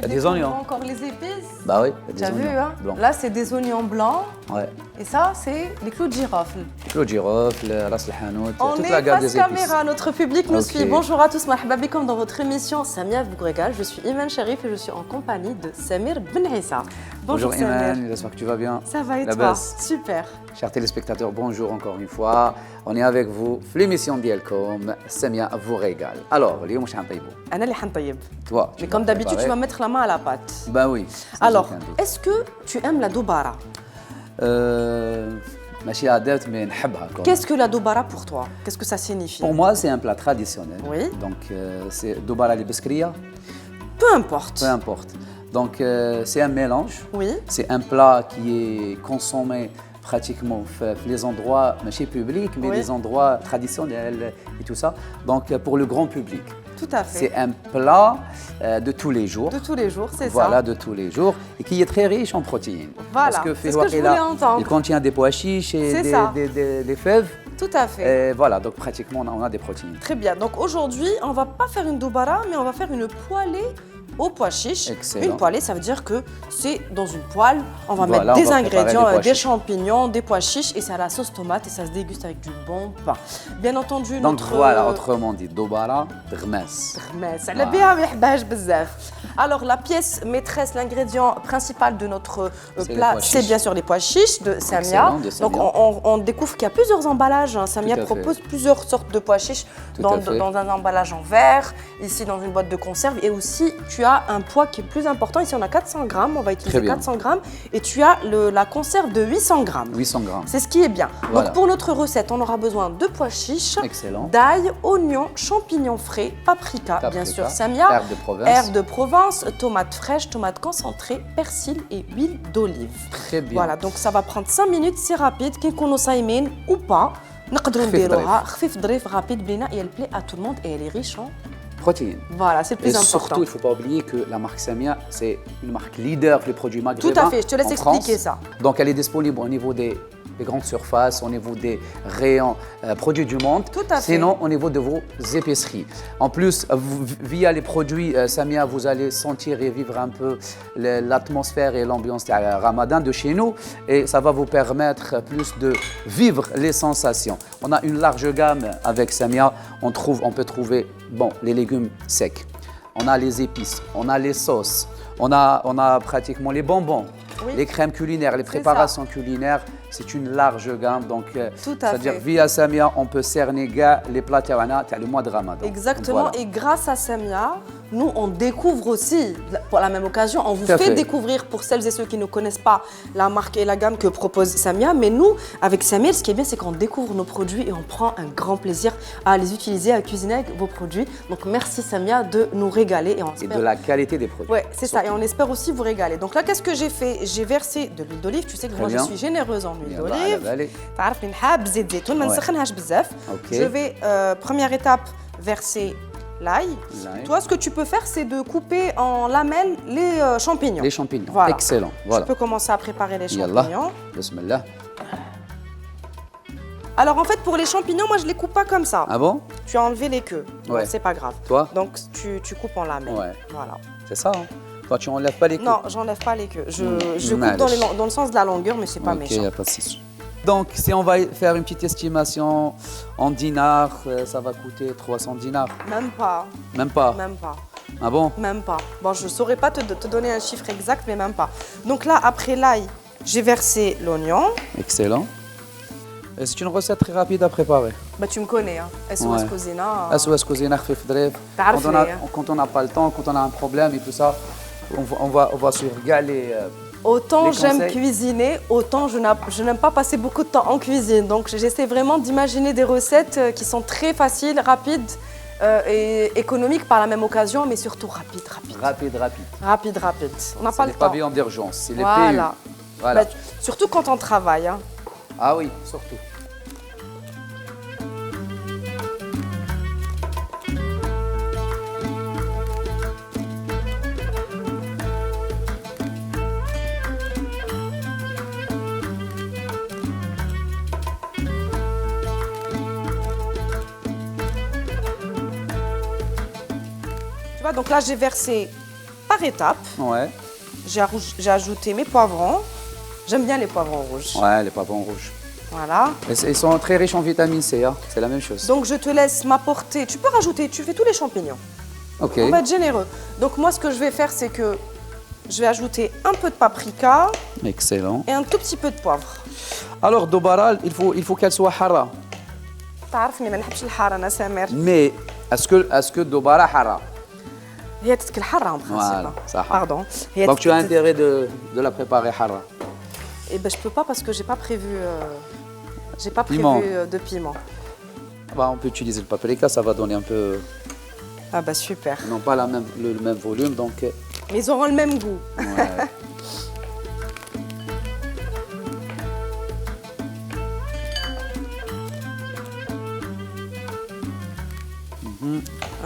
Tu découvres encore les épices? Bah oui, des oignons. Tu as vu, hein? Là, c'est des oignons blancs. Ouais. Et ça, c'est les clous de girofle. Clous de girofle, ras el-hanout, toute la gamme des épices. On est face caméra, notre public nous suit. Bonjour à tous, marhaba bikoum dans votre émission Samia vous régale. Je suis Iman Sharif et je suis en compagnie de Samir Ben Issa. Bonjour Iman, j'espère que tu vas bien. Ça va et toi? Super. Chers téléspectateurs, bonjour encore une fois. On est avec vous, l'émission d'Yelcom, Samia vous régale. Alors, اليوم واش حنطيبوا؟ أنا اللي حنطيب. Toi. Mais comme d'habitude, tu vas mettre la main à la pâte. Bah oui. Alors, est-ce que tu aimes la doubara? ماشي عادات mais نحبها. Qu'est-ce que la doubara pour toi? Qu'est-ce que ça signifie? Pour moi, c'est un plat traditionnel. Oui. Donc, c'est doubara al-Beskria. Peu importe. Peu importe. Donc, c'est un mélange. Oui. C'est un plat qui est consommé pratiquement les endroits, pas publics, mais les endroits traditionnels et tout ça. Donc, pour le grand public. Tout à fait. C'est un plat de tous les jours. De tous les jours, c'est ça. Voilà, de tous les jours. Et qui est très riche en protéines. Voilà, parce que c'est ce que je voulais entendre. Il contient des pois chiches et des fèves. Tout à fait. Et voilà, donc pratiquement, on a des protéines. Très bien. Donc aujourd'hui, on ne va pas faire une doubara, mais on va faire une poêlée aux pois chiches. Excellent. Une poêlée, ça veut dire que c'est dans une poêle, on va mettre des ingrédients, des champignons, des pois chiches et c'est à la sauce tomate et ça se déguste avec du bon pain. Bien entendu, donc voilà, autrement dit, doubara, drmes. Alors la pièce maîtresse, l'ingrédient principal de notre plat, c'est bien sûr les pois chiches de Samia. Donc on découvre qu'il y a plusieurs emballages. Samia propose plusieurs sortes de pois chiches dans un emballage en verre, ici dans une boîte de conserve et aussi tu as un poids qui est plus important. Ici, on a 400 grammes. On va utiliser 400 grammes. Et tu as la conserve de 800 grammes. 800 grammes. C'est ce qui est bien. Voilà. Donc, pour notre recette, on aura besoin de pois chiches, d'ail, oignons, champignons frais, paprika, bien sûr, Samia, herbes de Provence, tomates fraîches, tomates concentrées, persil et huile d'olive. Très bien. Voilà, donc ça va prendre 5 minutes. C'est rapide. Qu'on saïmin ou pas. نقدروا نديروها خفيف ظريف rapide بلينا et elle plaît à tout le monde et elle est riche en protéines. Voilà, c'est le plus important. Surtout, il ne faut pas oublier que la marque Samia, c'est une marque leader pour les produits maghrébins. Tout à fait, je te laisse expliquer ça. Donc, elle est disponible au niveau des grandes surfaces, au niveau des rayons produits du monde. Tout à fait. Sinon, au niveau de vos épiceries. En plus, via les produits Samia, vous allez sentir et vivre un peu l'atmosphère et l'ambiance de Ramadan de chez nous. Et ça va vous permettre plus de vivre les sensations. On a une large gamme avec Samia. On peut trouver les légumes secs. On a les épices, on a les sauces, on a pratiquement les bonbons, les crèmes culinaires, les préparations culinaires. C'est une large gamme, donc c'est-à-dire via Samia, on peut cerner les plats le mois de Ramadan. Exactement, voilà. Et grâce à Samia, nous on découvre aussi, pour la même occasion, on vous fait découvrir pour celles et ceux qui ne connaissent pas la marque et la gamme que propose Samia. Mais nous, avec Samia, ce qui est bien, c'est qu'on découvre nos produits et on prend un grand plaisir à les utiliser, à cuisiner avec vos produits. Donc merci Samia de nous régaler et de la qualité des produits. Oui, c'est ça, et on espère aussi vous régaler. Donc là, qu'est-ce que j'ai fait? J'ai versé de l'huile d'olive. Tu sais que moi je suis généreuse en huile d'olive. Je vais, première étape, verser l'ail. Toi, ce que tu peux faire, c'est de couper en lamelles les champignons. Les champignons, voilà. Excellent. Voilà. Tu peux commencer à préparer les champignons. Bismillah. Alors en fait, pour les champignons, moi je les coupe pas comme ça. Ah bon? Tu as enlevé les queues, c'est pas grave. Toi? Donc tu coupes en lamelles. Ouais. Voilà. C'est ça, hein? Toi, tu enlèves pas les queues? Non, j'enlève pas les queues. Je coupe dans le sens de la longueur, mais c'est pas méchant. Ok, y a pas de souci. Donc, si on va faire une petite estimation en dinars, ça va coûter 300 dinars. Même pas. Même pas? Même pas. Ah bon? Même pas. Bon, je saurais pas te donner un chiffre exact, mais même pas. Donc là, après l'ail, j'ai versé l'oignon. Excellent. C'est une recette très rapide à préparer. Bah, tu me connais, hein. SOS Cuisina. SOS Cuisina, quand on n'a pas le temps, quand on a un problème et tout ça, on va se régaler. Autant j'aime cuisiner, autant je n'aime pas passer beaucoup de temps en cuisine. Donc j'essaie vraiment d'imaginer des recettes qui sont très faciles, rapides et économiques par la même occasion, mais surtout rapides. Rapide. On n'a pas le temps. C'est les pavillons d'urgence, c'est les PU. Voilà. Bah, surtout quand on travaille. Hein. Ah oui, surtout. Donc là, j'ai versé par par étapes. Ouais. J'ai ajouté mes poivrons. J'aime bien les poivrons rouges. Ouais, les poivrons rouges. Voilà. Ils sont très riches en vitamine C, hein. C'est la même chose. Donc je te laisse m'apporter. Tu peux rajouter, tu fais tous les champignons. Ok. On va être généreux. Donc moi, ce que je vais faire, c'est que je vais ajouter un peu de paprika. Excellent. Et un tout petit peu de poivre. Alors, Dobara, il faut qu'elle soit hara. تعرفني ما نحبش الحار انا سامر. Mais est-ce que Dobara hara? هي تتكل حاره en Voilà, principe. ça. Pardon. Donc tu as intérêt de la préparer hara. Et ben je peux pas parce que j'ai pas prévu Piment. De piment. Bah, on peut utiliser le paprika, ça va donner un peu. Ah bah super. Ils n'ont pas le même volume, donc. Mais ils auront le même goût. Ouais.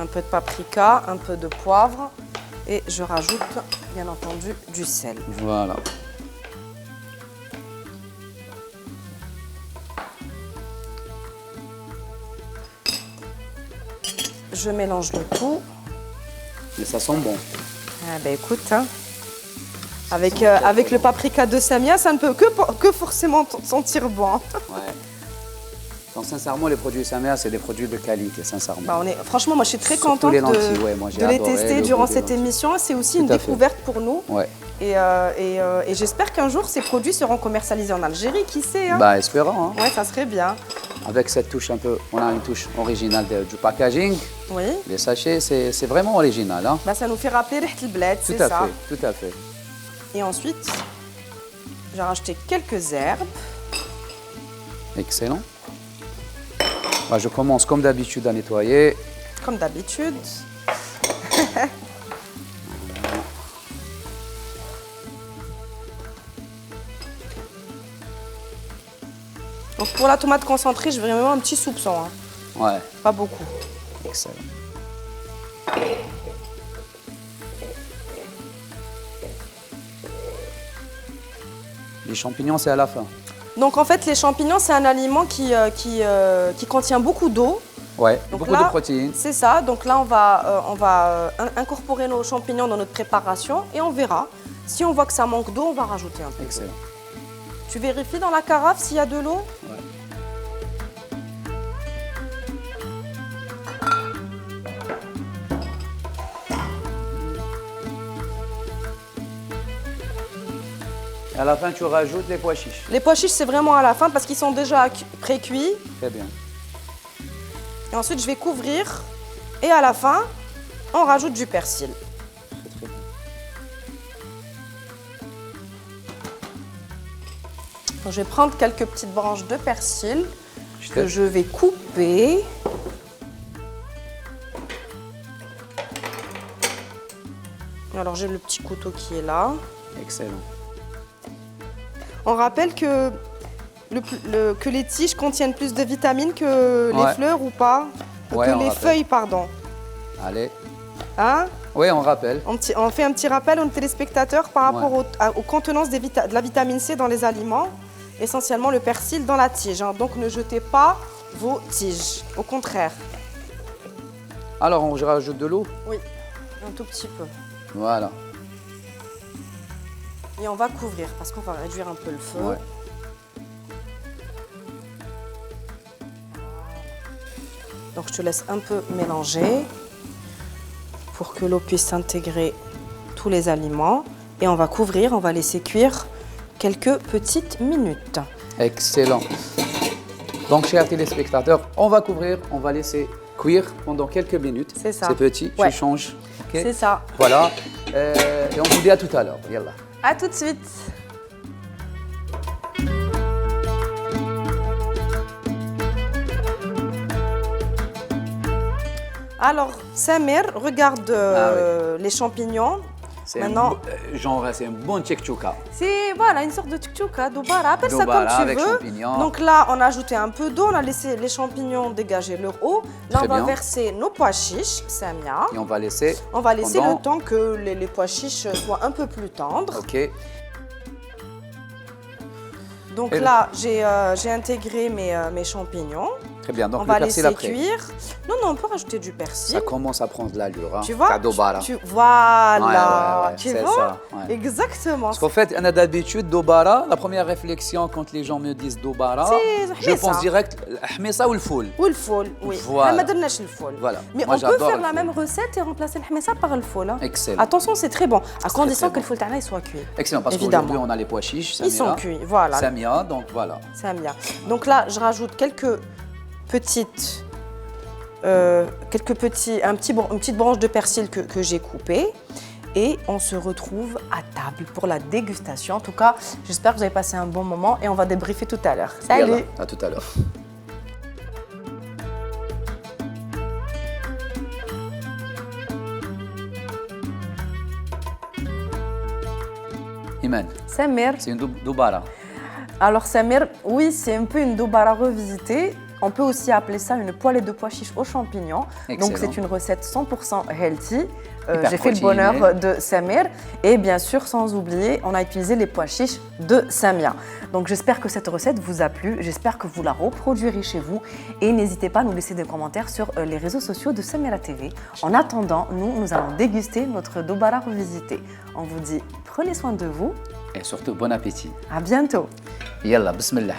Un peu de paprika, un peu de poivre et je rajoute bien entendu du sel. Voilà. Je mélange le tout. Mais ça sent bon. Ah ben écoute, hein, avec le paprika de Samia, ça ne peut que forcément sentir bon. Ouais. Donc sincèrement, les produits Samia, c'est des produits de qualité, sincèrement. Bah, franchement, moi je suis très Surtout contente les lentilles, ouais, moi, j'ai de les adoré tester le durant goût des cette lentilles. émission. C'est aussi Tout une à fait. découverte pour nous. Ouais. Et j'espère qu'un jour ces produits seront commercialisés en Algérie, qui sait, hein. Bah, espérons. Hein. Ouais, ça serait bien. Avec cette touche un peu, on a une touche originale du packaging. Oui. Les sachets, c'est vraiment original. Hein. Bah, ça nous fait rappeler Riht el Bled, c'est ça. Tout à fait. Et ensuite, j'ai rajouté quelques herbes. Excellent. Bah, je commence comme d'habitude à nettoyer. Comme d'habitude. Donc pour la tomate concentrée, je vais vraiment un petit soupçon. Hein. Ouais. Pas beaucoup. Excellent. Les champignons, c'est à la fin. Donc en fait, les champignons, c'est un aliment qui contient beaucoup d'eau. Ouais, Donc beaucoup là, de protéines. C'est ça. Donc là, on va incorporer nos champignons dans notre préparation et on verra. Si on voit que ça manque d'eau, on va rajouter un peu. Excellent. Tu vérifies dans la carafe s'il y a de l'eau? Ouais. Et à la fin, tu rajoutes les pois chiches. Les pois chiches, c'est vraiment à la fin parce qu'ils sont déjà pré-cuits. Très bien. Et ensuite, je vais couvrir. Et à la fin, on rajoute du persil. Très bien. Donc, je vais prendre quelques petites branches de persil que je vais couper. Alors, j'ai le petit couteau qui est là. Excellent. On rappelle que les tiges contiennent plus de vitamines que les fleurs ou pas? Ouais, que les feuilles, pardon. Allez. Hein? Oui, on rappelle. On fait un petit rappel aux téléspectateurs par rapport aux contenances de la vitamine C dans les aliments, essentiellement le persil dans la tige. Hein. Donc ne jetez pas vos tiges, au contraire. Alors, je rajoute de l'eau? Oui, un tout petit peu. Voilà. Et on va couvrir parce qu'on va réduire un peu le feu. Ouais. Donc je te laisse un peu mélanger pour que l'eau puisse intégrer tous les aliments. Et on va couvrir, on va laisser cuire quelques petites minutes. Excellent. Donc, chers téléspectateurs, on va couvrir, on va laisser cuire pendant quelques minutes. C'est ça. C'est petit, Ouais. tu changes. Okay. C'est ça. Voilà. Et on vous dit à tout à l'heure. Yallah. À tout de suite. Alors, Samir, regarde les champignons. Maintenant, C'est un bon tchèque-tchouka. c'est voilà, une sorte de tchouka, doubara, appelle ça Doubara comme tu avec veux. champignons. Donc là, on a ajouté un peu d'eau, on a laissé les champignons dégager leur eau. Là, Très on va bien. verser nos pois chiches, Samia. Et on va laisser. On va laisser pendant- le temps que les pois chiches soient un peu plus tendres. Ok. Donc là, j'ai intégré mes champignons. Très bien, donc on le va persil laisser après. cuire. Non, on peut rajouter du persil. Ça commence à prendre de l'allure. Hein. Tu vois Dobara. Voilà, ouais, tu c'est vois ça, ouais. Exactement. Parce qu'en fait, on a d'habitude Dobara, la première réflexion quand les gens me disent Dobara, je pense direct Hmessa ou le foul. Ou le foul, oui. Voilà. Voilà. Mais on peut faire la même recette et remplacer le Hmessa par le foul. Hein. Excellent. Attention, c'est très bon, à condition que le foul soit cuit. Excellent, parce qu'aujourd'hui on a les pois chiches. Ils sont cuits, voilà. Samia, donc voilà. Samia. Donc là, je rajoute une petite branche de persil que j'ai coupée. Et on se retrouve à table pour la dégustation. En tout cas, j'espère que vous avez passé un bon moment et on va débriefer tout à l'heure. Salut! Yalla, à tout à l'heure. Iman. Samir. C'est une doubara. Alors Samir, oui, c'est un peu une doubara revisitée. On peut aussi appeler ça une poêlée de pois chiches aux champignons. Excellent. Donc c'est une recette 100% healthy. J'ai fait le bonheur de Samir. Et bien sûr, sans oublier, on a utilisé les pois chiches de Samia. Donc j'espère que cette recette vous a plu. J'espère que vous la reproduirez chez vous. Et n'hésitez pas à nous laisser des commentaires sur les réseaux sociaux de Samira TV. En attendant, nous allons déguster notre doubara revisité. On vous dit, prenez soin de vous. Et surtout, bon appétit. À bientôt. Yalla, bismillah.